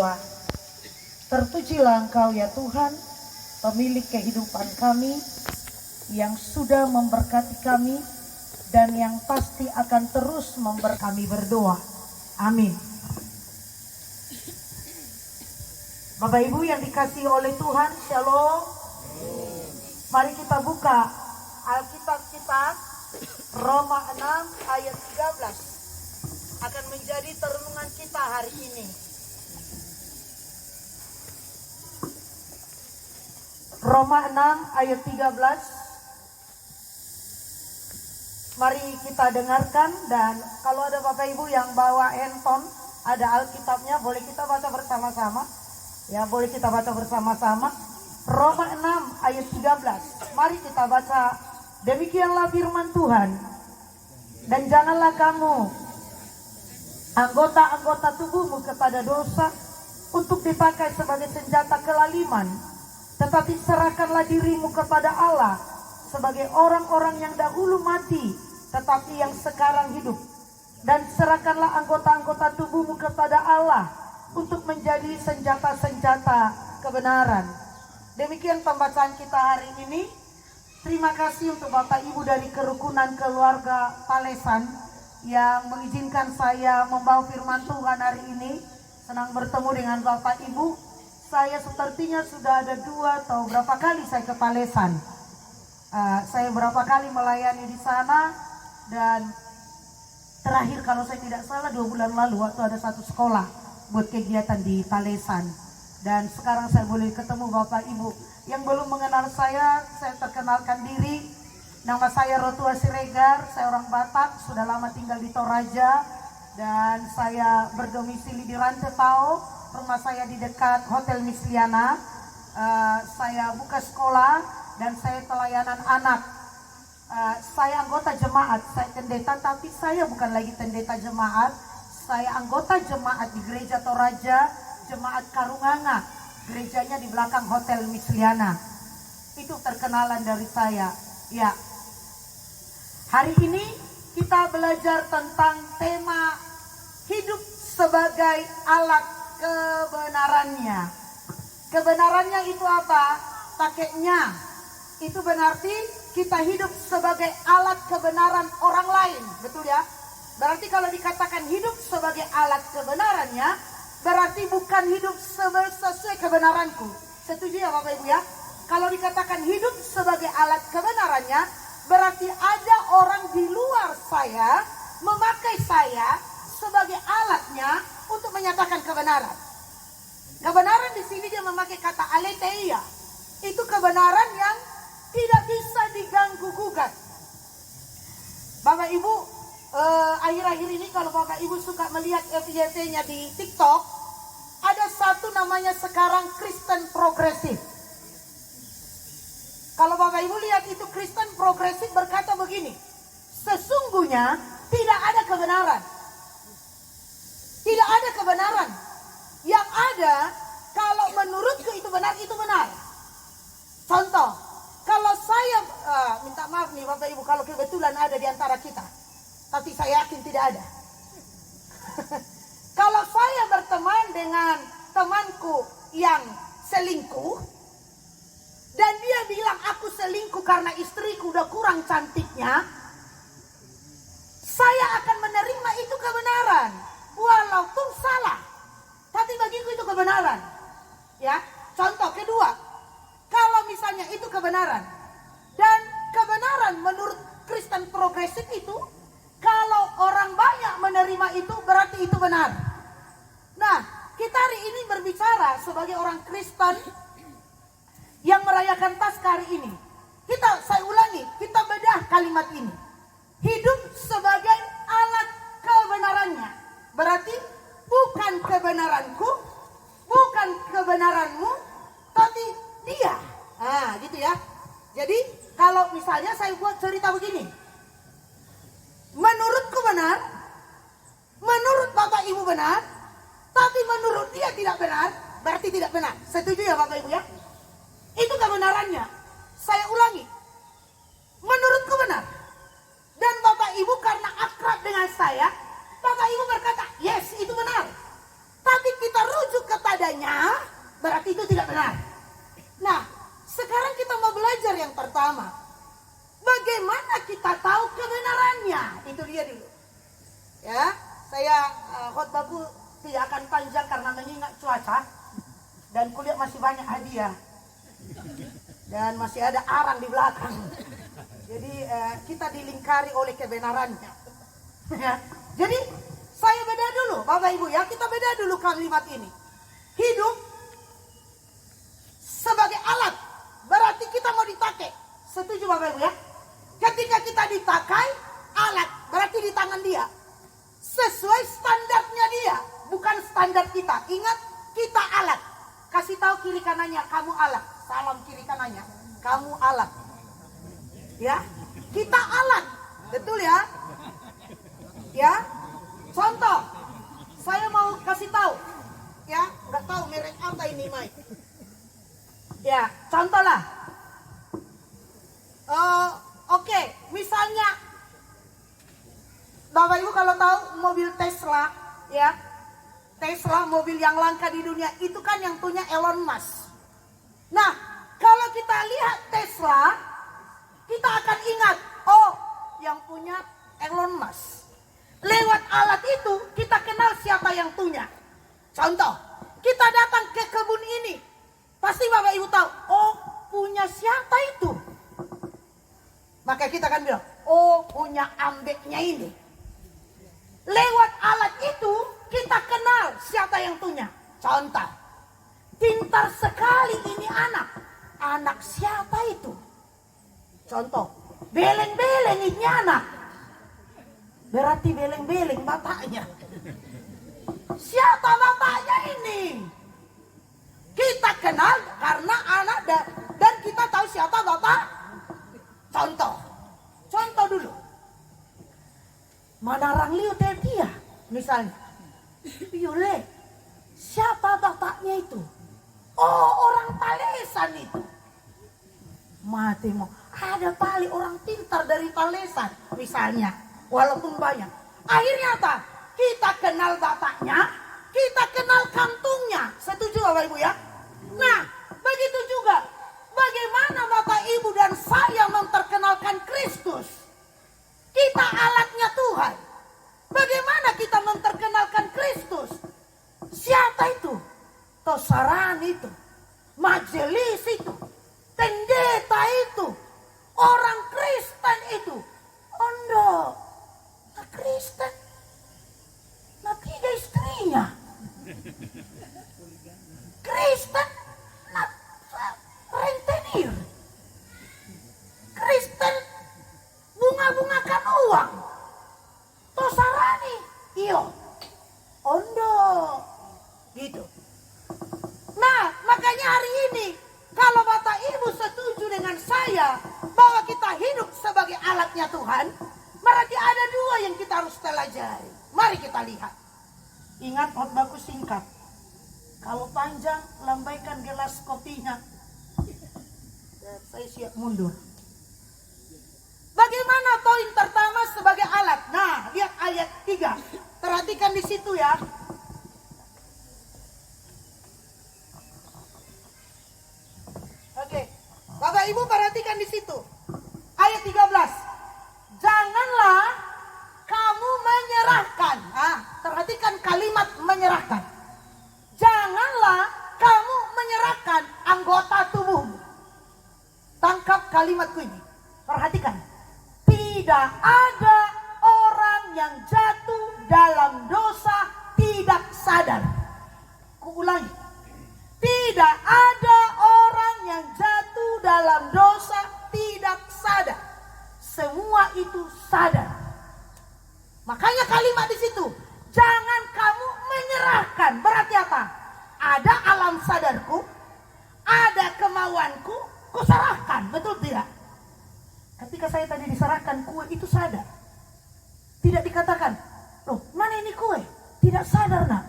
berdoa. Terpujilah Engkau ya Tuhan, pemilik kehidupan kami, yang sudah memberkati kami dan yang pasti akan terus memberkati kami berdoa. Amin. Bapak Ibu yang dikasihi oleh Tuhan, Shalom. Mari kita buka Alkitab kita, Roma 6 ayat 13 akan menjadi renungan kita hari ini. Roma 6 ayat 13. Mari kita dengarkan, dan kalau ada Bapak Ibu yang bawa handphone, ada Alkitabnya, boleh kita baca bersama-sama. Ya, boleh kita baca bersama-sama. Roma 6 ayat 13. Mari kita baca. Demikianlah firman Tuhan. Dan janganlah kamu anggota-anggota tubuhmu kepada dosa untuk dipakai sebagai senjata kelaliman, tetapi serahkanlah dirimu kepada Allah sebagai orang-orang yang dahulu mati, tetapi yang sekarang hidup. Dan serahkanlah anggota-anggota tubuhmu kepada Allah untuk menjadi senjata-senjata kebenaran. Demikian pembacaan kita hari ini. Terima kasih untuk Bapak Ibu dari kerukunan keluarga Palesan yang mengizinkan saya membawa firman Tuhan hari ini. Senang bertemu dengan Bapak Ibu. Saya sepertinya sudah ada 2 atau berapa kali saya ke Palesan. Saya berapa kali melayani di sana, dan terakhir kalau saya tidak salah 2 bulan lalu waktu ada satu sekolah buat kegiatan di Palesan. Dan sekarang saya boleh ketemu Bapak Ibu. Yang belum mengenal saya perkenalkan diri. Nama saya Rotua Siregar, saya orang Batak, sudah lama tinggal di Toraja, dan saya berdomisili di Rancepao. Rumah saya di dekat Hotel Misliana. Saya buka sekolah dan saya pelayanan anak. Saya anggota jemaat, saya pendeta, tapi saya bukan lagi pendeta jemaat. Saya anggota jemaat di Gereja Toraja, Jemaat Karunganga. Gerejanya di belakang Hotel Misliana. Itu perkenalan dari saya. Ya. Hari ini kita belajar tentang tema hidup sebagai alat kebenarannya. Kebenarannya itu apa? Pakainya. Itu berarti kita hidup sebagai alat kebenaran orang lain. Betul ya? Berarti kalau dikatakan hidup sebagai alat kebenarannya, berarti bukan hidup sesuai kebenaranku. Setuju ya Bapak Ibu ya? Kalau dikatakan hidup sebagai alat kebenarannya, berarti ada orang di luar saya memakai saya sebagai alatnya untuk menyatakan kebenaran. Kebenaran di sini dia memakai kata aletheia. Itu kebenaran yang tidak bisa diganggu gugat. Bapak Ibu, akhir-akhir ini kalau Bapak Ibu suka melihat FYP-nya di TikTok, ada satu namanya sekarang Kristen progresif. Kalau Bapak Ibu lihat itu Kristen progresif berkata begini, sesungguhnya tidak ada kebenaran. Tidak ada kebenaran. Yang ada, kalau menurutku itu benar, itu benar. Contoh, kalau saya, minta maaf nih Bapak Ibu kalau kebetulan ada di antara kita, tapi saya yakin tidak ada. Kalau saya berteman dengan temanku yang selingkuh, dan dia bilang aku selingkuh karena istriku udah kurang cantiknya, saya akan menerima itu kebenaran, walaupun salah. Tapi bagiku itu kebenaran. Ya, contoh kedua, kalau misalnya itu kebenaran, dan kebenaran menurut Kristen progresif itu, kalau orang banyak menerima itu berarti itu benar. Nah, kita hari ini berbicara sebagai orang Kristen yang merayakan Paskah hari ini. Saya ulangi, kita bedah kalimat ini. Hidup sebagai alat kebenarannya. Berarti bukan kebenaranku, bukan kebenaranmu, tapi dia. Nah, gitu ya. Jadi, kalau misalnya saya buat cerita begini. Menurutku benar, menurut Bapak Ibu benar, tapi menurut dia tidak benar, berarti tidak benar. Setuju ya Bapak Ibu ya? Itu kebenarannya. Saya ulangi, menurutku benar. Dan Bapak Ibu karena akrab dengan saya, Bapak Ibu berkata, yes itu benar. Tapi kita rujuk kepada benar. Nah, sekarang kita mau belajar yang pertama. Bagaimana kita tahu kebenarannya? Itu dia dulu. Ya, saya khotbahku tidak akan panjang karena mengingat cuaca dan kuliah masih banyak hadiah dan masih ada arang di belakang. Jadi kita dilingkari oleh kebenarannya. Jadi saya beda dulu, Bapak Ibu ya, kita beda dulu kalimat ini. Hidup sebagai alat, berarti kita mau dipakai. Setuju Bapak Ibu ya? Ketika kita dipakai alat, berarti di tangan dia. Sesuai standarnya dia, bukan standar kita. Ingat, kita alat. Kasih tahu kiri kanannya, kamu alat. Salam kiri kanannya, kamu alat. Ya, kita alat. Betul ya? Ya. Contoh, saya mau kasih tahu. Ya, nggak tahu merek apa ini, Mai. Ya, contoh lah. Oke, misalnya Bapak Ibu kalau tahu mobil Tesla, ya, Tesla mobil yang langka di dunia itu kan yang punya Elon Musk. Nah, kalau kita lihat Tesla, kita akan ingat, oh, yang punya Elon Musk. Lewat alat itu kita kenal siapa yang punya. Contoh, kita datang ke kebun ini, pasti Bapak Ibu tahu, oh, punya siapa itu? Maka kita akan bilang, oh, punya ambeknya ini. Lewat alat itu kita kenal siapa yang punya. Contoh, pintar sekali ini anak. Anak siapa itu? Contoh, beleng-beleng ini anak. Berarti beleng-beleng bapaknya. Siapa bapaknya ini? Kita kenal karena anak dan kita tahu siapa bapak. Contoh dulu. Manarang liu dia, misalnya. Yule, siapa bapaknya itu? Oh, orang Talesan itu. Mati mau. Ada paling orang pintar dari Talesan, misalnya. Walaupun banyak. Akhirnya apa? Kita kenal bapaknya, kita kenal kantungnya. Setuju Bapak Ibu ya? Nah, begitu juga. Bagaimana Bapak Ibu dan saya memperkenalkan Kristus? Kita alatnya Tuhan. Bagaimana kita memperkenalkan Kristus? Siapa itu? Tosaran itu, majelis itu, pendeta itu, orang Kristen itu. Ondo, Kristen, tiga istrinya. Kristen, rentenir. Kristen, bunga-bungakan uang. Tosarani, iyo, ondo, gitu. Nah, makanya hari ini, kalau Bapak Ibu setuju dengan saya bahwa kita hidup sebagai alatnya Tuhan, berarti ada dua yang kita harus pelajari. Mari kita lihat. Ingat, khotbahku singkat. Kalau panjang, lambaikan gelas kopinya. Saya siap mundur. Bagaimana poin pertama sebagai alat? Nah, lihat ayat 3. Perhatikan di situ ya. Oke. Bapak Ibu perhatikan di situ. Ayat 13. Janganlah kamu menyerahkan. Nah, perhatikan kalimat menyerahkan. Janganlah kamu menyerahkan anggota tubuhmu. Tangkap kalimatku ini. Perhatikan. Tidak ada orang yang jatuh dalam dosa tidak sadar. Kuulangi. Tidak ada orang yang jatuh dalam dosa tidak sadar. Semua itu sadar. Makanya kalimat di situ. Jangan kamu menyerahkan. Berarti apa? Ada alam sadarku. Ada kemauanku. Kuserahkan. Betul tidak? Ketika saya tadi diserahkan kue itu sadar. Tidak dikatakan, loh mana ini kue? Tidak sadar nak.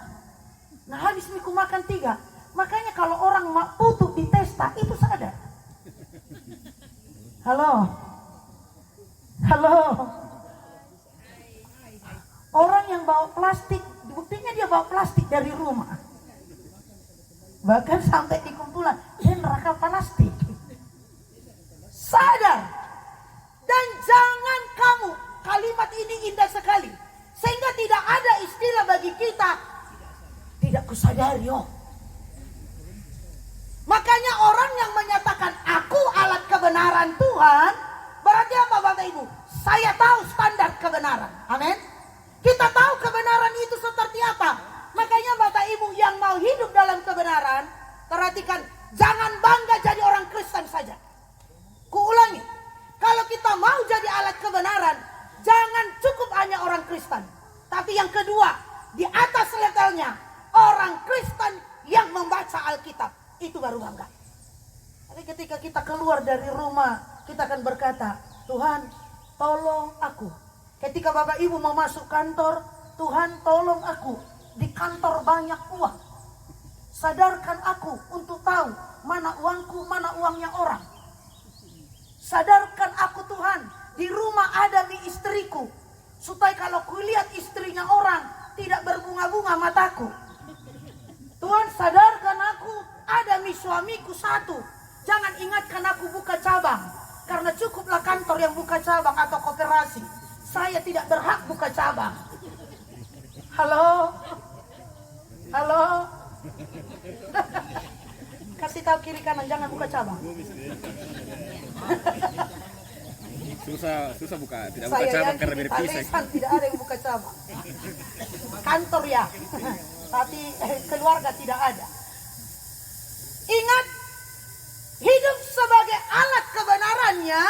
Nah habis miku makan 3. Makanya kalau orang putuk di pesta itu sadar. Halo. Orang yang bawa plastik, buktinya dia bawa plastik dari rumah. Bahkan sampai di kumpulan, neraka plastik. Sadar. Dan jangan kamu, kalimat ini indah sekali. Sehingga tidak ada istilah bagi kita, tidak kusadari oh. Makanya orang yang menyatakan aku alat kebenaran Tuhan, berarti apa Bapak Ibu? Saya tahu standar kebenaran. Amin. Kita tahu kebenaran itu seperti apa. Makanya Bapak Ibu yang mau hidup dalam kebenaran, perhatikan, jangan bangga jadi orang Kristen saja. Kuulangi, kalau kita mau jadi alat kebenaran, jangan cukup hanya orang Kristen. Tapi yang kedua, di atas levelnya, orang Kristen yang membaca Alkitab. Itu baru bangga. Tapi ketika kita keluar dari rumah, kita akan berkata, Tuhan tolong aku. Ketika Bapak Ibu mau masuk kantor, Tuhan tolong aku. Di kantor banyak uang. Sadarkan aku untuk tahu mana uangku, mana uangnya orang. Sadarkan aku Tuhan, di rumah ada mie istriku. Supaya kalau kulihat istrinya orang, tidak berbunga-bunga mataku. Tuhan sadarkan aku, ada mie suamiku satu. Jangan ingatkan aku buka cabang. Karena cukuplah kantor yang buka cabang atau koperasi. Saya tidak berhak buka cabang. Halo? Halo? Kasih tahu kiri kanan, jangan buka cabang. Susah buka, tidak buka cabang karena berpisah. Tidak ada yang buka cabang. Kantor ya, tapi keluarga tidak ada. Ingat, hidup sebagai alat kebenarannya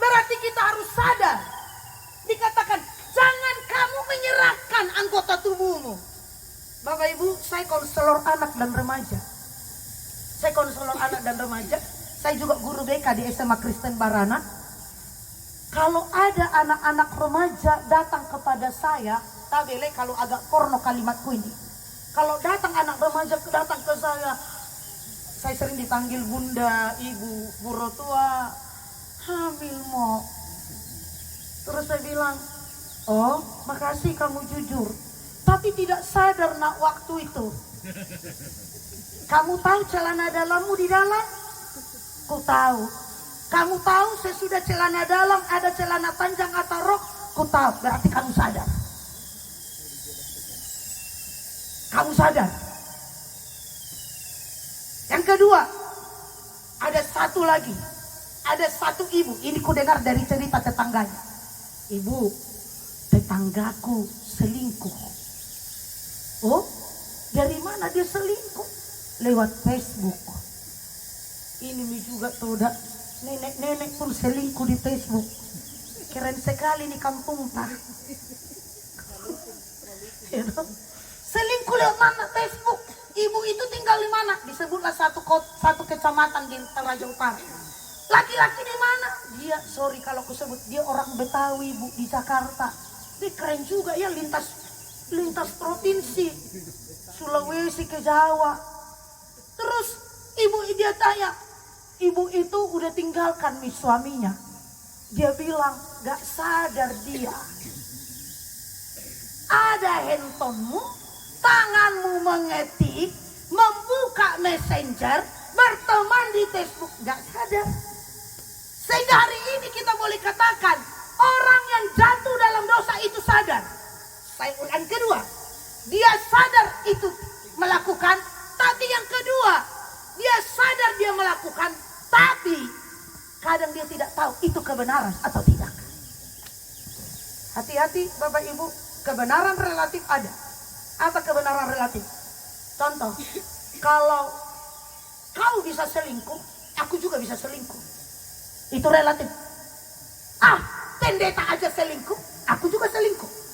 berarti kita harus sadar. Dikatakan, jangan kamu menyerahkan anggota tubuhmu. Bapak Ibu, saya konselor anak dan remaja. Saya juga guru BK di SMA Kristen Barana. Kalau ada anak-anak remaja datang kepada saya, tabele kalau agak porno kalimatku ini. Kalau datang anak remaja datang ke saya sering dipanggil bunda, ibu, buro tua, hamil mo. Terus saya bilang, oh makasih kamu jujur. Tapi tidak sadar nak waktu itu. Kamu tahu celana dalammu di dalam? Ku tahu. Kamu tahu sesudah celana dalam ada celana panjang atau rok? Ku tahu. Berarti kamu sadar. Kamu sadar. Yang kedua, ada satu lagi. Ada satu ibu. Ini ku dengar dari cerita tetangganya. Ibu, tetanggaku selingkuh. Oh, dari mana dia selingkuh? Lewat Facebook. Ini juga tuh udah nenek-nenek pun selingkuh di Facebook. Keren sekali nih kampung tak. Selingkuh lewat mana? Facebook. Ibu itu tinggal di mana? Disebutlah satu kecamatan di Toraja Utara. Laki-laki di mana? Dia, sorry kalau aku sebut, dia orang Betawi Bu di Jakarta. Dia keren juga ya, lintas provinsi, Sulawesi ke Jawa. Terus ibu dia tanya, ibu itu udah tinggalkan nih suaminya. Dia bilang gak sadar dia. Ada handphonemu, tanganmu mengetik, membuka messenger, berteman di Facebook, gak sadar. Sehingga hari ini kita boleh katakan orang yang jatuh dalam dosa itu sadar. Saya ulang kedua, dia sadar itu melakukan, tapi yang kedua, dia sadar dia melakukan, tapi kadang dia tidak tahu itu kebenaran atau tidak. Hati-hati Bapak Ibu, kebenaran relatif ada. Apa kebenaran relatif? Contoh, kalau kau bisa selingkuh, aku juga bisa selingkuh. Itu relatif. Pendeta aja selingkuh, aku juga selingkuh.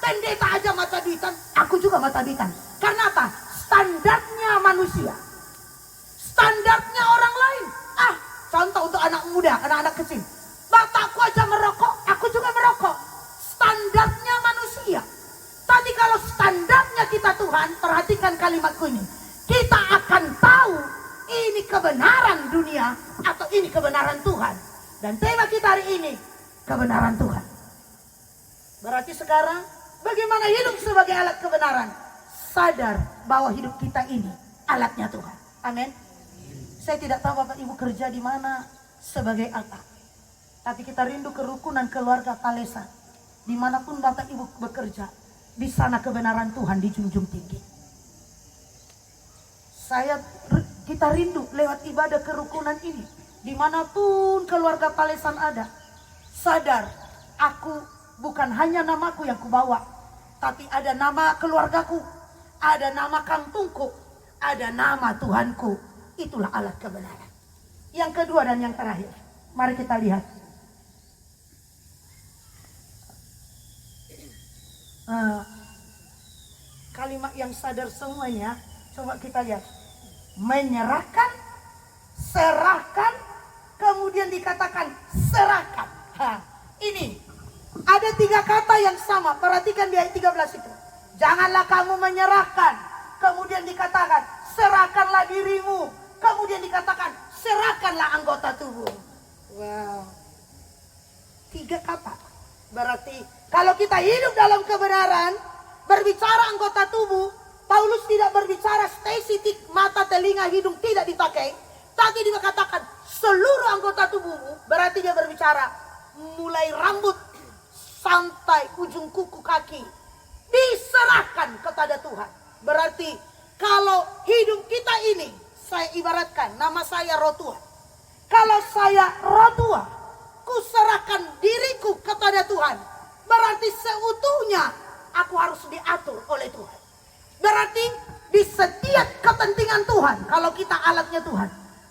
Pendeta aja mata duitan, aku juga mata duitan. Karena apa? Standarnya manusia. Standarnya orang lain. Contoh untuk anak muda, anak-anak kecil. Bapakku aja merokok, aku juga merokok. Standarnya manusia. Tapi kalau standarnya kita Tuhan, perhatikan kalimatku ini. Kita akan tahu ini kebenaran dunia atau ini kebenaran Tuhan. Dan tema kita hari ini, kebenaran Tuhan. Berarti sekarang, bagaimana hidup sebagai alat kebenaran? Sadar bahwa hidup kita ini alatnya Tuhan. Amin. Saya tidak tahu Bapak Ibu kerja di mana sebagai apa. Tapi kita rindu kerukunan keluarga Talesan. Dimanapun Bapak Ibu bekerja, di sana kebenaran Tuhan dijunjung tinggi. Kita rindu lewat ibadah kerukunan ini. Dimanapun keluarga Talesan ada, sadar aku bukan hanya namaku yang kubawa, tapi ada nama keluargaku, ada nama kampungku, ada nama Tuhanku. Itulah alat kebenaran. Yang kedua dan yang terakhir, mari kita lihat. Kalimat yang sadar semuanya, coba kita lihat. Menyerahkan, serahkan, kemudian dikatakan serahkan. Ini ada 3 kata yang sama. Perhatikan di ayat 13 itu. Janganlah kamu menyerahkan, kemudian dikatakan serahkanlah dirimu, kemudian dikatakan serahkanlah anggota tubuh. Wow, 3 kata. Berarti kalau kita hidup dalam kebenaran, berbicara anggota tubuh, Paulus tidak berbicara spesifik mata, telinga, hidung tidak dipakai, tapi dia katakan seluruh anggota tubuhmu. Berarti dia berbicara mulai rambut sampai ujung kuku kaki diserahkan kepada Tuhan. Berarti kalau hidup kita ini, saya ibaratkan nama saya roh tua. Kalau saya roh tua, kuserahkan diriku kepada Tuhan. Berarti seutuhnya aku harus diatur oleh Tuhan. Berarti di setiap kepentingan Tuhan, kalau kita alatnya Tuhan,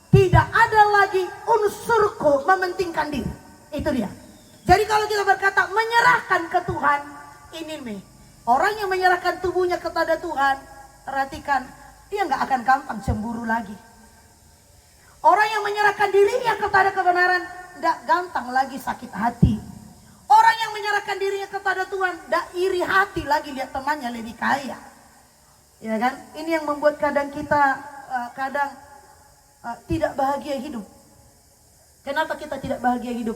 tidak ada lagi unsurku mementingkan diri. Itu dia. Jadi kalau kita berkata menyerahkan ke Tuhan, ini nih, orang yang menyerahkan tubuhnya kepada Tuhan, perhatikan, dia nggak akan gampang cemburu lagi. Orang yang menyerahkan dirinya kepada kebenaran, nggak gampang lagi sakit hati. Orang yang menyerahkan dirinya kepada Tuhan, nggak iri hati lagi lihat temannya lebih kaya. Ya kan? Ini yang membuat kadang kita tidak bahagia hidup. Kenapa kita tidak bahagia hidup?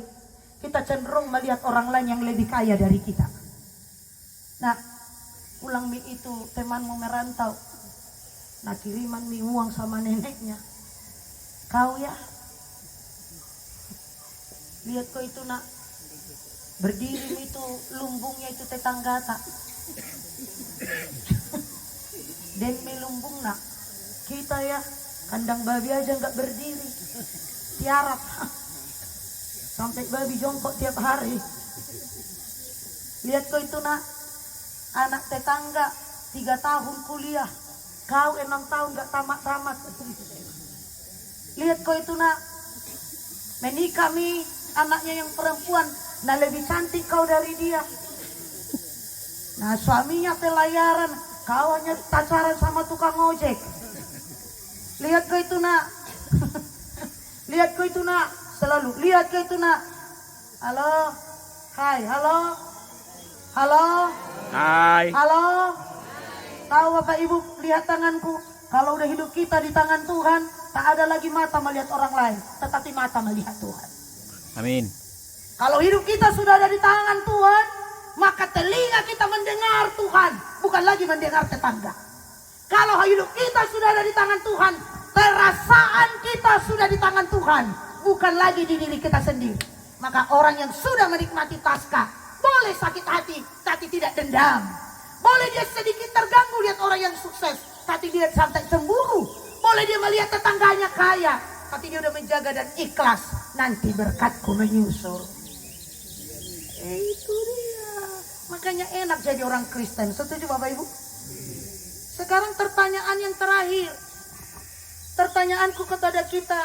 Kita cenderung melihat orang lain yang lebih kaya dari kita. Nah, pulang mie itu temanmu merantau. Nah, kiriman mie uang sama neneknya. Kau ya, lihat kau itu nak, berdiri itu lumbungnya itu tetangga tak. Dan melumbung nak, kita ya kandang babi aja nggak berdiri, tiarap, sampai babi jongkok tiap hari. Lihat kau itu nak, anak tetangga 3 tahun kuliah, kau 6 tahun nggak tamat-tamat. Lihat kau itu nak, menikah mi anaknya yang perempuan, nah lebih cantik kau dari dia. Nah suaminya pelayaran, kau hanya pacaran sama tukang ojek. Lihat kau itu nak. Lihat kau itu nak. Selalu lihat kau itu nak. Halo. Hai, halo. Halo. Hai. Halo. Tahu Bapak Ibu, lihat tanganku. Kalau udah hidup kita di tangan Tuhan, tak ada lagi mata melihat orang lain, tetapi mata melihat Tuhan. Amin. Kalau hidup kita sudah ada di tangan Tuhan, maka telinga kita mendengar Tuhan, bukan lagi mendengar tetangga. Kalau hidup kita sudah ada di tangan Tuhan, perasaan kita sudah di tangan Tuhan, bukan lagi di diri kita sendiri. Maka orang yang sudah menikmati Paskah boleh sakit hati, tapi tidak dendam. Boleh dia sedikit terganggu lihat orang yang sukses, tapi dia sampai cemburu. Boleh dia melihat tetangganya kaya, tapi dia udah menjaga dan ikhlas. Nanti berkatku menyusul. Itu dia. Makanya enak jadi orang Kristen. Setuju Bapak Ibu? Sekarang pertanyaan yang terakhir. Pertanyaanku kepada kita,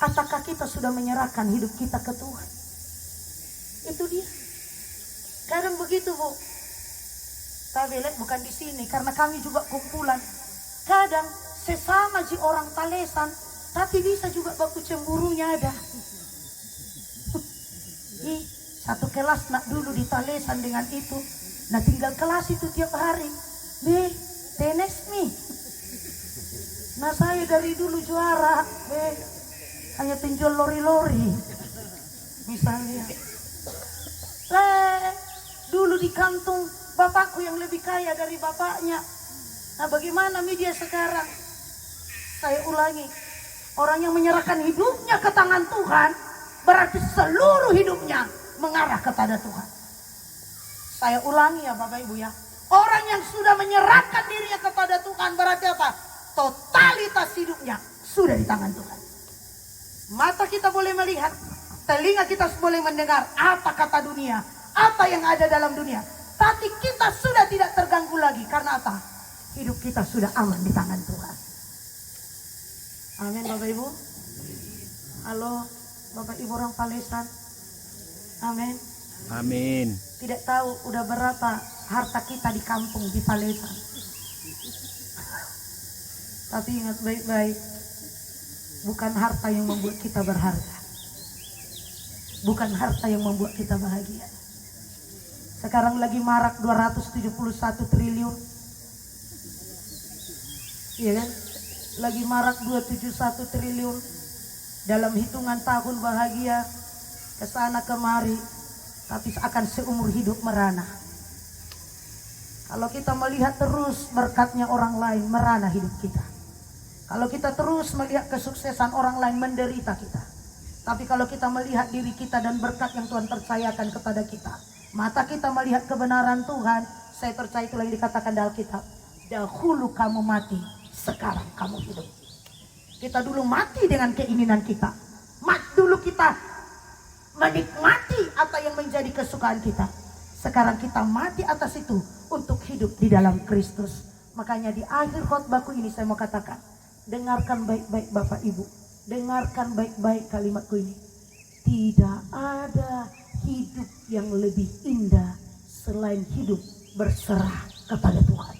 apakah kita sudah menyerahkan hidup kita ke Tuhan? Itu dia. Kadang begitu Bu. Tapi lihat bukan di sini, karena kami juga kumpulan. Kadang sesama si orang Talesan, tapi bisa juga baku cemburunya ada. Satu kelas nak dulu di Talesan dengan itu, nah tinggal kelas itu tiap hari. Tenis nih. Nah saya dari dulu juara, hanya penjual lori-lori, misalnya. Dulu di kantung bapakku yang lebih kaya dari bapaknya. Nah bagaimana media sekarang? Saya ulangi, orang yang menyerahkan hidupnya ke tangan Tuhan, berarti seluruh hidupnya mengarah kepada Tuhan. Saya ulangi ya Bapak Ibu ya. Orang yang sudah menyerahkan dirinya kepada Tuhan berarti apa? Totalitas hidupnya sudah di tangan Tuhan. Mata kita boleh melihat, telinga kita boleh mendengar apa kata dunia, apa yang ada dalam dunia. Tapi kita sudah tidak terganggu lagi. Karena apa? Hidup kita sudah aman di tangan Tuhan. Amin Bapak Ibu. Halo Bapak Ibu orang Palesan. Amin. Amin. Tidak tahu udah berapa harta kita di kampung di Palesan. Tapi ingat baik-baik, bukan harta yang membuat kita berharga, bukan harta yang membuat kita bahagia. Sekarang lagi marak 271 triliun, iya kan? Lagi marak 271 triliun. Dalam hitungan tahun bahagia kesana kemari, tapi akan seumur hidup merana. Kalau kita melihat terus berkatnya orang lain, merana hidup kita. Kalau kita terus melihat kesuksesan orang lain, menderita kita. Tapi kalau kita melihat diri kita dan berkat yang Tuhan percayakan kepada kita, mata kita melihat kebenaran Tuhan, saya percaya itulah yang dikatakan dalam Alkitab. Dahulu kamu mati, sekarang kamu hidup. Kita dulu mati dengan keinginan kita. Dulu kita menikmati apa yang menjadi kesukaan kita. Sekarang kita mati atas itu untuk hidup di dalam Kristus. Makanya di akhir khotbahku ini saya mau katakan, dengarkan baik-baik Bapak Ibu, dengarkan baik-baik kalimatku ini. Tidak ada hidup yang lebih indah selain hidup berserah kepada Tuhan.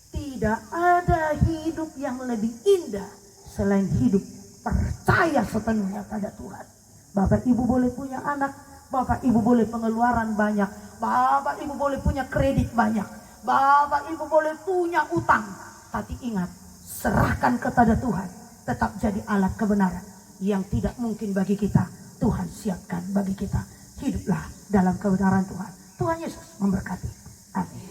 Tidak ada hidup yang lebih indah selain hidup percaya sepenuhnya pada Tuhan. Bapak Ibu boleh punya anak, Bapak Ibu boleh pengeluaran banyak, Bapak Ibu boleh punya kredit banyak, Bapak Ibu boleh punya utang. Tapi ingat, serahkan kepada Tuhan, tetap jadi alat kebenaran. Yang tidak mungkin bagi kita, Tuhan siapkan bagi kita. Hiduplah dalam kebenaran Tuhan. Tuhan Yesus memberkati. Amin.